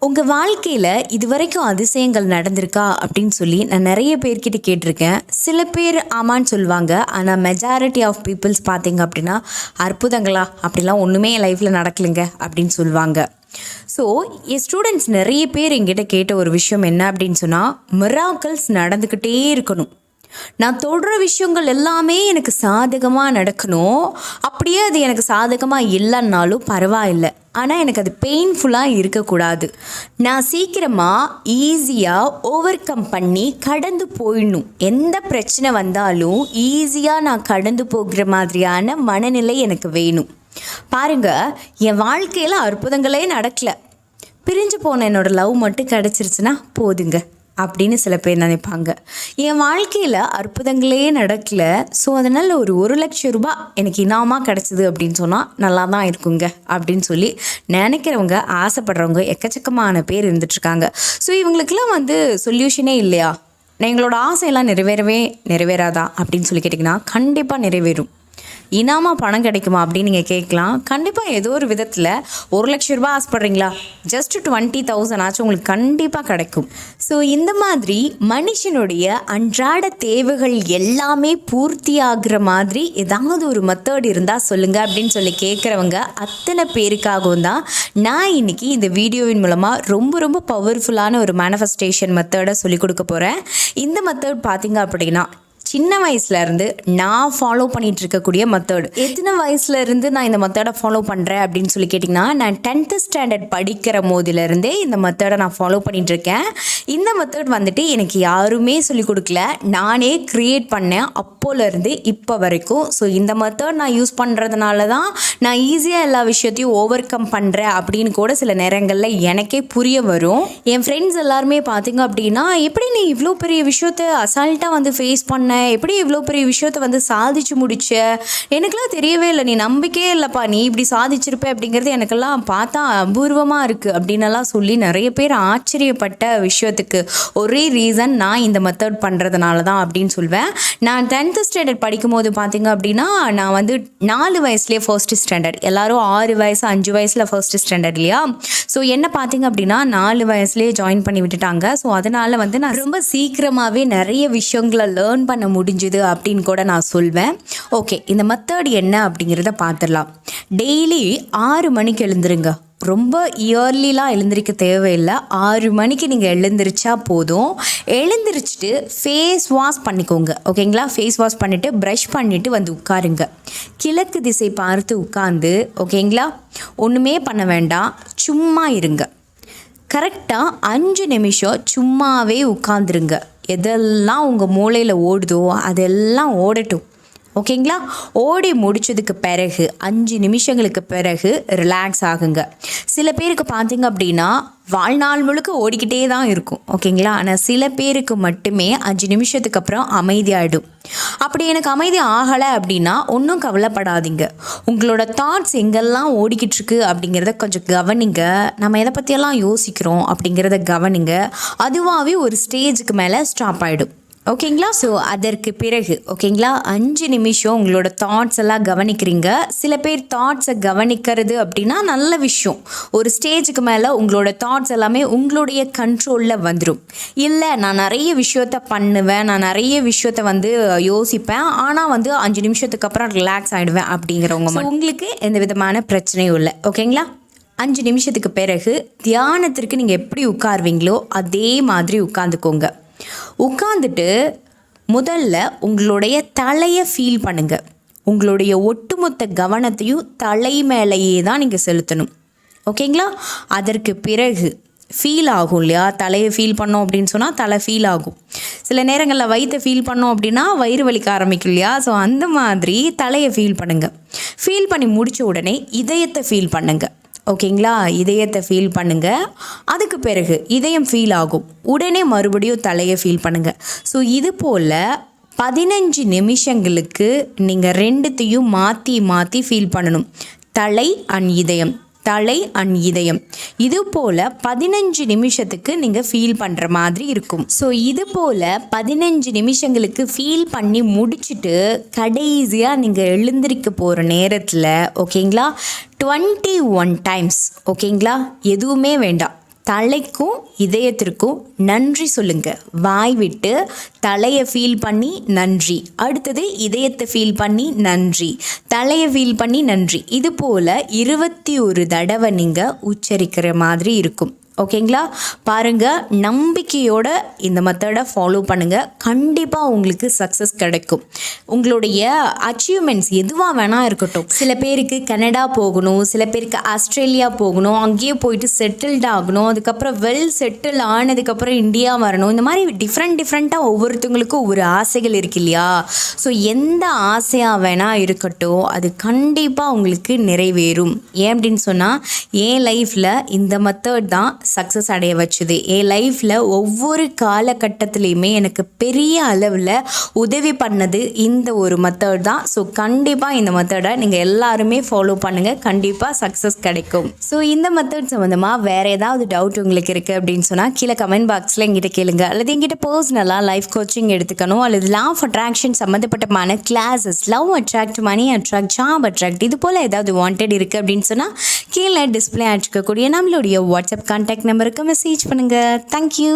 உங்கள் வாழ்க்கையில் இதுவரைக்கும் அதிசயங்கள் நடந்திருக்கா அப்படின்னு சொல்லி நான் நிறைய பேர்கிட்ட கேட்டிருக்கேன். சில பேர் ஆமான்னு சொல்லுவாங்க. ஆனால் மெஜாரிட்டி ஆஃப் பீப்புள்ஸ் பார்த்தீங்க அப்படின்னா அற்புதங்களா அப்படிலாம் ஒன்றுமே என் லைஃப்பில் நடக்கலைங்க அப்படின்னு சொல்லுவாங்க. ஸோ என் ஸ்டூடெண்ட்ஸ் நிறைய பேர் என்கிட்ட கேட்ட ஒரு விஷயம் என்ன அப்படின்னு சொன்னால், மிராக்கிள்ஸ் நடந்துக்கிட்டே இருக்கணும், நான் தொடுற விஷயங்கள் எல்லாமே எனக்கு சாதகமாக நடக்கணும், அப்படியே அது எனக்கு சாதகமாக இல்லைன்னாலும் பரவாயில்லை, ஆனால் எனக்கு அது பெயின்ஃபுல்லாக இருக்கக்கூடாது, நான் சீக்கிரமாக ஈஸியாக ஓவர் கம் பண்ணி கடந்து போயிடணும், எந்த பிரச்சனை வந்தாலும் ஈஸியாக நான் கடந்து போகிற மாதிரியான மனநிலை எனக்கு வேணும். பாருங்க, என் வாழ்க்கையில் அற்புதங்களே நடக்கலை, பிரிஞ்சு போன என்னோட லவ் மட்டும் கிடச்சிருச்சுன்னா போதுங்க அப்படின்னு சில பேர் நினைப்பாங்க. என் வாழ்க்கையில் அற்புதங்களே நடக்கலை, ஸோ அதனால் ஒரு 1,00,000 ரூபாய் எனக்கு இனாமாக கிடச்சிது அப்படின்னு சொன்னால் நல்லா தான் இருக்குங்க அப்படின்னு சொல்லி நினைக்கிறவங்க, ஆசைப்படுறவங்க எக்கச்சக்கமான பேர் இருந்துகிட்ருக்காங்க. ஸோ இவங்களுக்கெல்லாம் சொல்யூஷனே இல்லையா? எங்களோட ஆசையெல்லாம் நிறைவேறாதா அப்படின்னு சொல்லி கேட்டிங்கன்னா கண்டிப்பாக நிறைவேறும். இனாமா பணம் கிடைக்குமா அப்படின்னு நீங்கள் கேட்கலாம். கண்டிப்பாக ஏதோ ஒரு விதத்தில் 1,00,000 ரூபாய் ஆசைப்படுறீங்களா, ஜஸ்ட் 20,000 ஆச்சும் உங்களுக்கு கண்டிப்பாக கிடைக்கும். ஸோ இந்த மாதிரி மனுஷனுடைய அன்றாட தேவைகள் எல்லாமே பூர்த்தி ஆகுற மாதிரி ஏதாவது ஒரு மெத்தட் இருந்தால் சொல்லுங்கள் அப்படின்னு சொல்லி கேட்குறவங்க அத்தனை பேருக்காகவும் தான் நான் இன்றைக்கி இந்த வீடியோவின் மூலமாக ரொம்ப பவர்ஃபுல்லான ஒரு மேனிஃபெஸ்டேஷன் மெத்தடை சொல்லிக் கொடுக்க போகிறேன். இந்த மெத்தட் பார்த்தீங்க அப்படின்னா சின்ன வயசுலேருந்து நான் ஃபாலோ பண்ணிகிட்டு இருக்கக்கூடிய மெத்தட். எத்தனை வயசுலேருந்து நான் இந்த மெத்தடை ஃபாலோ பண்ணுறேன் அப்படின்னு சொல்லி கேட்டிங்கன்னா, நான் 10th ஸ்டாண்டர்ட் படிக்கிற போதிலேருந்தே இந்த மெத்தடை நான் ஃபாலோ பண்ணிகிட்ருக்கேன். இந்த மெத்தட் எனக்கு யாருமே சொல்லிக் கொடுக்கல, நானே க்ரியேட் பண்ணேன் அப்போலேருந்து இப்போ வரைக்கும். ஸோ இந்த மெத்தட் நான் யூஸ் பண்ணுறதுனால தான் நான் ஈஸியாக எல்லா விஷயத்தையும் ஓவர் கம் பண்ணுறேன் அப்படின்னு கூட சில நேரங்களில் எனக்கே புரிய வரும். என் ஃப்ரெண்ட்ஸ் எல்லாருமே பார்த்திங்க அப்படின்னா, எப்படி நீ இவ்வளோ பெரிய விஷயத்தை அசால்ட்டாக ஃபேஸ் பண்ண, எப்படி இவ்வளோ பெரிய விஷயத்தை சாதிச்சு முடிச்ச, எனக்கெல்லாம் தெரியவே இல்லை, நீ நம்பிக்கையே இல்லைப்பா, நீ இப்படி சாதிச்சிருப்ப அப்படிங்கிறது எனக்கெல்லாம் பார்த்தா அபூர்வமாக இருக்குது அப்படின்னெல்லாம் சொல்லி நிறைய பேர் ஆச்சரியப்பட்ட விஷயத்துக்கு ஒரே ரீசன் நான் இந்த மெத்தட் பண்ணுறதுனால தான் அப்படின்னு சொல்வேன். நான் 10th ஸ்டாண்டர்ட் படிக்கும் போது பார்த்தீங்க அப்படின்னா, நான் 4 வயசுலேயே ஃபர்ஸ்ட் ஸ்டாண்டர்ட், எல்லாரும் 6 வயசு 5 வயசில் ஃபர்ஸ்ட் ஸ்டாண்டர்ட் இல்லையா? ஸோ என்ன பார்த்தீங்க அப்படின்னா 4 வயசுலேயே ஜாயின் பண்ணி விட்டுட்டாங்க. ஸோ அதனால் நான் ரொம்ப சீக்கிரமாகவே நிறைய விஷயங்களை லேர்ன் பண்ண முடிஞ்சுது அப்படின்னு கூட நான் சொல்வேன். ஓகே, இந்த மெத்தட் என்ன அப்படிங்கிறத பார்த்துடலாம். டெய்லி 6 மணிக்கு எழுந்துருங்க. ரொம்ப இயர்லிலாம் எழுந்திரிக்க தேவையில்லை, 6 மணிக்கு நீங்கள் எழுந்திரிச்சா போதும். எழுந்திரிச்சிட்டு ஃபேஸ் வாஷ் பண்ணிக்கோங்க, ஓகேங்களா? ஃபேஸ் வாஷ் பண்ணிவிட்டு ப்ரஷ் பண்ணிவிட்டு உட்காருங்க. கிழக்கு திசை பார்த்து உட்காந்து, ஓகேங்களா? ஒன்றுமே பண்ண வேண்டாம், சும்மா இருங்க. கரெக்டாக 5 நிமிஷம் சும்மாவே உட்காந்துருங்க. எதெல்லாம் உங்கள் மூளையில் ஓடுதோ அதெல்லாம் ஓடட்டும், ஓகேங்களா? ஓடி முடிச்சதுக்கு பிறகு 5 நிமிஷங்களுக்கு பிறகு ரிலாக்ஸ் ஆகுங்க. சில பேருக்கு பார்த்தீங்க அப்படின்னா வாழ்நாள் முழுக்க ஓடிக்கிட்டே தான் இருக்கும், ஓகேங்களா? ஆனால் சில பேருக்கு மட்டுமே 5 நிமிஷத்துக்கு அப்புறம் அமைதியாகிடும். அப்படி எனக்கு அமைதி ஆகலை அப்படின்னா ஒன்றும் கவலைப்படாதீங்க. உங்களோட தாட்ஸ் எங்கெல்லாம் ஓடிக்கிட்டு இருக்கு அப்படிங்கிறத கொஞ்சம் கவனிங்க. நம்ம எதை பற்றியெல்லாம் யோசிக்கிறோம் அப்படிங்கிறத கவனிங்க. அதுவாகவே ஒரு ஸ்டேஜுக்கு மேலே ஸ்டாப் ஆகிடும், ஓகேங்களா? ஸோ அதற்கு பிறகு, ஓகேங்களா, 5 நிமிஷம் உங்களோட தாட்ஸ் எல்லாம் கவனிக்கிறீங்க. சில பேர் தாட்ஸை கவனிக்கிறது அப்படின்னா நல்ல விஷயம். ஒரு ஸ்டேஜுக்கு மேலே உங்களோட தாட்ஸ் எல்லாமே உங்களுடைய கண்ட்ரோலில் வந்துடும். இல்லை, நான் நிறைய விஷயத்த பண்ணுவேன், நான் நிறைய விஷயத்த யோசிப்பேன், ஆனால் 5 நிமிஷத்துக்கு அப்புறம் ரிலாக்ஸ் ஆகிடுவேன் அப்படிங்கிறவங்க உங்களுக்கு எந்த விதமான பிரச்சனையும் இல்லை, ஓகேங்களா? 5 நிமிஷத்துக்கு பிறகு தியானத்திற்கு நீங்கள் எப்படி உட்காருவீங்களோ அதே மாதிரி உட்காந்துக்கோங்க. உட்காந்துட்டு முதல்ல உங்களுடைய தலையை ஃபீல் பண்ணுங்கள். உங்களுடைய ஒட்டுமொத்த கவனத்தையும் தலை மேலேயே தான் நீங்கள் செலுத்தணும், ஓகேங்களா? அதற்கு பிறகு ஃபீல் ஆகும் இல்லையா? தலையை ஃபீல் பண்ணோம் அப்படின்னு சொன்னால் தலை ஃபீல் ஆகும். சில நேரங்களில் வயிற்றை ஃபீல் பண்ணோம் அப்படின்னா வயிறு வலிக்க ஆரம்பிக்கும் இல்லையா? ஸோ அந்த மாதிரி தலையை ஃபீல் பண்ணுங்கள். ஃபீல் பண்ணி முடித்த உடனே இதயத்தை ஃபீல் பண்ணுங்கள், ஓகேங்களா? இதயத்தை ஃபீல் பண்ணுங்கள். அதுக்கு பிறகு இதயம் ஃபீல் ஆகும், உடனே மறுபடியும் தலையை ஃபீல் பண்ணுங்கள். ஸோ இது போல் 15 நிமிஷங்களுக்கு நீங்கள் ரெண்டுத்தையும் மாற்றி ஃபீல் பண்ணணும். தலை அண்ட் இதயம், தலை அண்ட் இதயம், இது போல் 15 நிமிஷத்துக்கு நீங்கள் ஃபீல் பண்ணுற மாதிரி இருக்கும். ஸோ இது போல் 15 நிமிஷங்களுக்கு ஃபீல் பண்ணி முடிச்சுட்டு கடைசியாக நீங்கள் எழுந்திருக்க போகிற நேரத்தில், ஓகேங்களா, 21 டைம்ஸ், ஓகேங்களா, எதுவுமே வேண்டாம், தலைக்கும் இதயத்திற்கும் நன்றி சொல்லுங்க. வாய் விட்டு தலையை ஃபீல் பண்ணி நன்றி, அடுத்தது இதயத்தை ஃபீல் பண்ணி நன்றி, தலையை ஃபீல் பண்ணி நன்றி. இது போல் 21 தடவை நீங்கள் உச்சரிக்கிற மாதிரி இருக்கும். ஓகேங்களா? பாருங்கள், நம்பிக்கையோட இந்த மெத்தடை ஃபாலோ பண்ணுங்கள். கண்டிப்பாக உங்களுக்கு சக்ஸஸ் கிடைக்கும். உங்களுடைய அச்சீவ்மெண்ட்ஸ் எதுவாக வேணால் இருக்கட்டும். சில பேருக்கு கனடா போகணும், சில பேருக்கு ஆஸ்திரேலியா போகணும், அங்கேயே போயிட்டு செட்டில்டு ஆகணும், அதுக்கப்புறம் வெல் செட்டில் ஆனதுக்கப்புறம் இந்தியா வரணும். இந்த மாதிரி டிஃப்ரெண்ட்டாக ஒவ்வொருத்தவங்களுக்கும் ஒவ்வொரு ஆசைகள் இருக்கு இல்லையா? ஸோ எந்த ஆசையாக வேணால் இருக்கட்டும், அது கண்டிப்பாக உங்களுக்கு நிறைவேறும். ஏன் அப்படின்னு சொன்னால், என் லைஃப்பில் இந்த மெத்தட் தான் சக்ஸஸ் அடைய வச்சுது. என் லைஃப்பில் ஒவ்வொரு காலகட்டத்துலேயுமே எனக்கு பெரிய அளவில் உதவி பண்ணது இந்த ஒரு மெத்தட் தான். ஸோ கண்டிப்பாக இந்த மெத்தடை நீங்கள் எல்லாருமே ஃபாலோ பண்ணுங்கள், கண்டிப்பாக சக்ஸஸ் கிடைக்கும். ஸோ இந்த மெத்தட் சம்மந்தமாக வேறு ஏதாவது டவுட் உங்களுக்கு இருக்குது அப்படின்னு சொன்னால் கீழே கமெண்ட் பாக்ஸில் எங்கிட்ட கேளுங்க. அல்லது எங்கிட்ட பர்சனலாக லைஃப் கோச்சிங் எடுத்துக்கணும், அல்லது லா ஆஃப் அட்ராக்ஷன் சம்மந்தப்பட்டமான classes, love attract, money attract, job attract, இது போல் ஏதாவது வாண்டட் இருக்குது அப்படின்னு சொன்னால் கீழே டிஸ்பிளே ஆகிருக்கக்கூடிய நம்மளுடைய வாட்ஸ்அப் கான்டாக்ட் நம்பருக்கு மெசேஜ் பண்ணுங்கள். தேங்க்யூ.